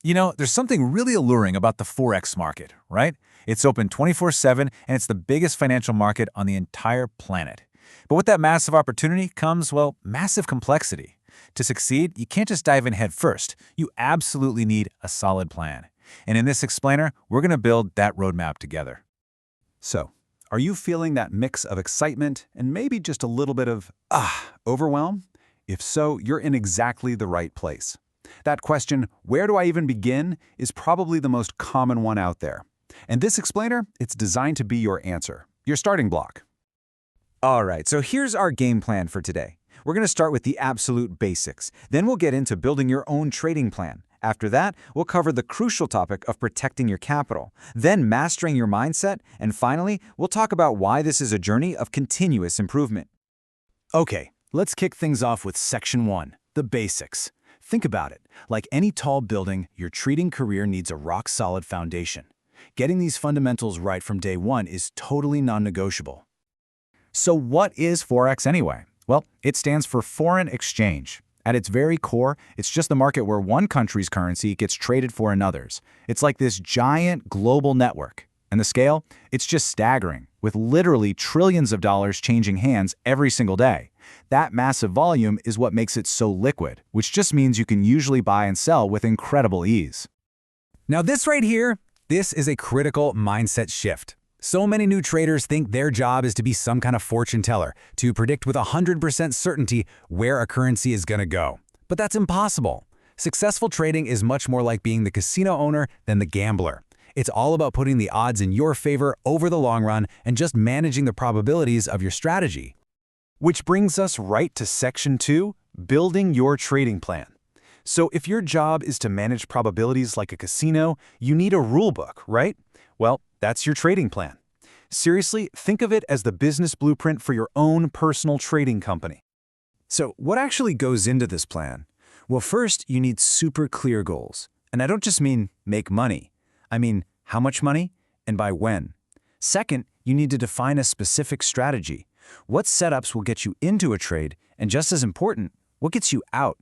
There's something really alluring about the Forex market, right? It's open 24/7 and it's the biggest financial market on the entire planet. But with that massive opportunity comes, well, massive complexity. To succeed, you can't just dive in head first. You absolutely need a solid plan. And in this explainer, we're going to build that roadmap together. So, are you feeling that mix of excitement and maybe just a little bit of, overwhelm? If so, you're in exactly the right place. That question, where do I even begin, is probably the most common one out there. And this explainer, it's designed to be your answer, your starting block. All right, so here's our game plan for today. We're going to start with the absolute basics. Then we'll get into building your own trading plan. After that, we'll cover the crucial topic of protecting your capital, then mastering your mindset, and finally, we'll talk about why this is a journey of continuous improvement. Okay, let's kick things off with Section 1, the basics. Think about it. Like any tall building, your trading career needs a rock-solid foundation. Getting these fundamentals right from day one is totally non-negotiable. So what is Forex anyway? Well, it stands for foreign exchange. At its very core, it's just the market where one country's currency gets traded for another's. It's like this giant global network. And the scale? It's just staggering, with literally trillions of dollars changing hands every single day. That massive volume is what makes it so liquid, which just means you can usually buy and sell with incredible ease. Now this right here, this is a critical mindset shift. So many new traders think their job is to be some kind of fortune teller, to predict with 100% certainty where a currency is going to go. But that's impossible. Successful trading is much more like being the casino owner than the gambler. It's all about putting the odds in your favor over the long run and just managing the probabilities of your strategy. Which brings us right to Section 2, building your trading plan. So if your job is to manage probabilities like a casino, you need a rulebook, right? Well, that's your trading plan. Seriously, think of it as the business blueprint for your own personal trading company. So what actually goes into this plan? Well, first, you need super clear goals. And I don't just mean make money. I mean, how much money and by when? Second, you need to define a specific strategy. What setups will get you into a trade, and just as important, what gets you out?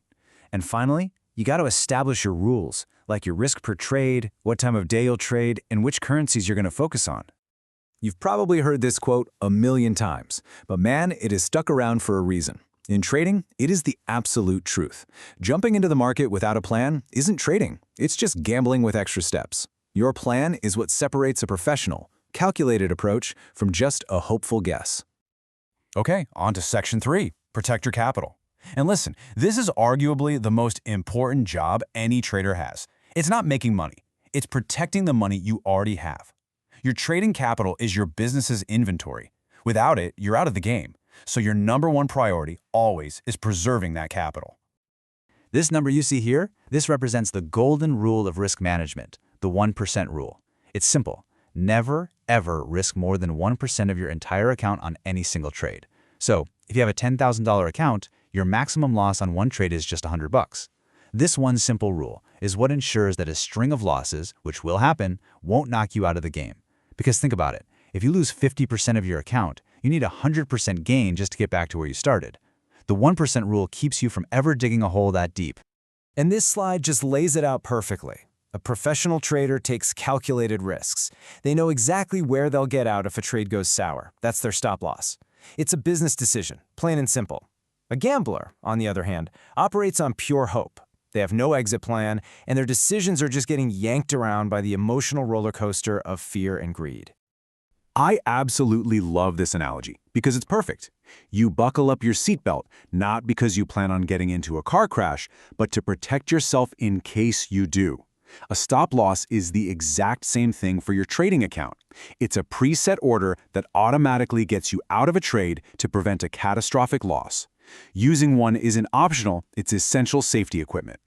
And finally, you got to establish your rules, like your risk per trade, what time of day you'll trade, and which currencies you're going to focus on. You've probably heard this quote a million times, but man, it is stuck around for a reason. In trading, it is the absolute truth. Jumping into the market without a plan isn't trading, it's just gambling with extra steps. Your plan is what separates a professional, calculated approach from just a hopeful guess. Okay, on to Section 3, protect your capital. And listen, this is arguably the most important job any trader has. It's not making money, it's protecting the money you already have. Your trading capital is your business's inventory. Without it, you're out of the game. So your number one priority always is preserving that capital. This number you see here, this represents the golden rule of risk management, the 1% rule. It's simple. Never, ever risk more than 1% of your entire account on any single trade. So, if you have a $10,000 account, your maximum loss on one trade is just $100. This one simple rule is what ensures that a string of losses, which will happen, won't knock you out of the game. Because think about it, if you lose 50% of your account, you need a 100% gain just to get back to where you started. The 1% rule keeps you from ever digging a hole that deep. And this slide just lays it out perfectly. A professional trader takes calculated risks. They know exactly where they'll get out if a trade goes sour. That's their stop loss. It's a business decision, plain and simple. A gambler, on the other hand, operates on pure hope. They have no exit plan, and their decisions are just getting yanked around by the emotional roller coaster of fear and greed. I absolutely love this analogy because it's perfect. You buckle up your seatbelt, not because you plan on getting into a car crash, but to protect yourself in case you do. A stop loss is the exact same thing for your trading account. It's a preset order that automatically gets you out of a trade to prevent a catastrophic loss. Using one isn't optional, it's essential safety equipment.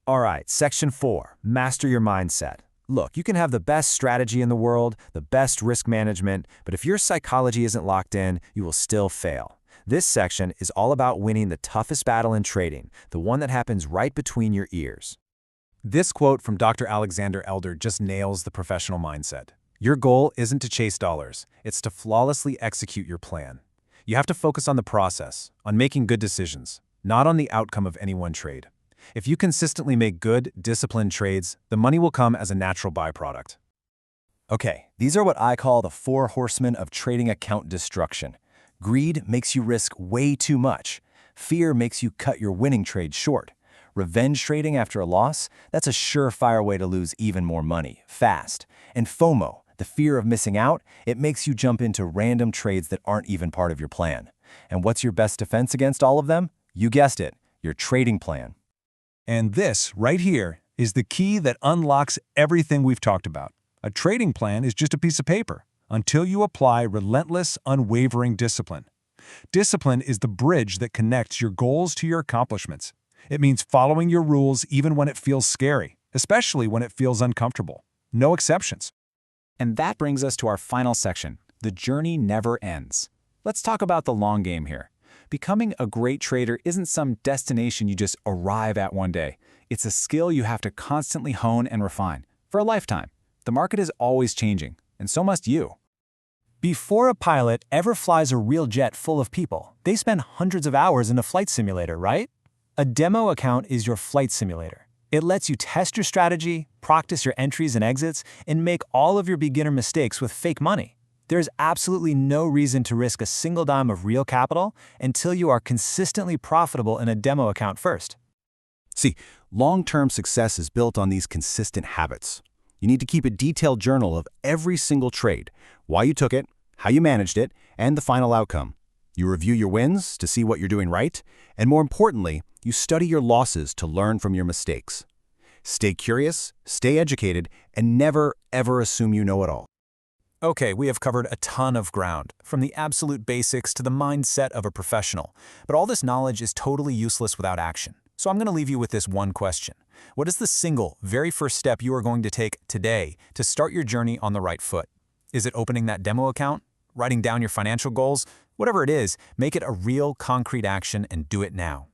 All right, Section 4, master your mindset. Look, you can have the best strategy in the world, the best risk management, but if your psychology isn't locked in, you will still fail. This section is all about winning the toughest battle in trading, the one that happens right between your ears. This quote from Dr. Alexander Elder just nails the professional mindset. Your goal isn't to chase dollars, it's to flawlessly execute your plan. You have to focus on the process, on making good decisions, not on the outcome of any one trade. If you consistently make good, disciplined trades, the money will come as a natural byproduct. Okay, these are what I call the 4 horsemen of trading account destruction. Greed makes you risk way too much. Fear makes you cut your winning trade short. Revenge trading after a loss, that's a surefire way to lose even more money, fast. And FOMO, the fear of missing out, it makes you jump into random trades that aren't even part of your plan. And what's your best defense against all of them? You guessed it, your trading plan. And this, right here, is the key that unlocks everything we've talked about. A trading plan is just a piece of paper until you apply relentless, unwavering discipline. Discipline is the bridge that connects your goals to your accomplishments. It means following your rules even when it feels scary, especially when it feels uncomfortable. No exceptions. And that brings us to our final section. The journey never ends. Let's talk about the long game here. Becoming a great trader isn't some destination you just arrive at one day. It's a skill you have to constantly hone and refine for a lifetime. The market is always changing, and so must you. Before a pilot ever flies a real jet full of people, they spend hundreds of hours in a flight simulator, right? A demo account is your flight simulator. It lets you test your strategy, practice your entries and exits, and make all of your beginner mistakes with fake money. There's absolutely no reason to risk a single dime of real capital until you are consistently profitable in a demo account first. See, long-term success is built on these consistent habits. You need to keep a detailed journal of every single trade, why you took it, how you managed it, and the final outcome. You review your wins to see what you're doing right, and more importantly, you study your losses to learn from your mistakes. Stay curious, stay educated, and never, ever assume you know it all. Okay, we have covered a ton of ground, from the absolute basics to the mindset of a professional. But all this knowledge is totally useless without action. So I'm going to leave you with this one question. What is the single, very first step you are going to take today to start your journey on the right foot? Is it opening that demo account? Writing down your financial goals? Whatever it is, make it a real, concrete action and do it now.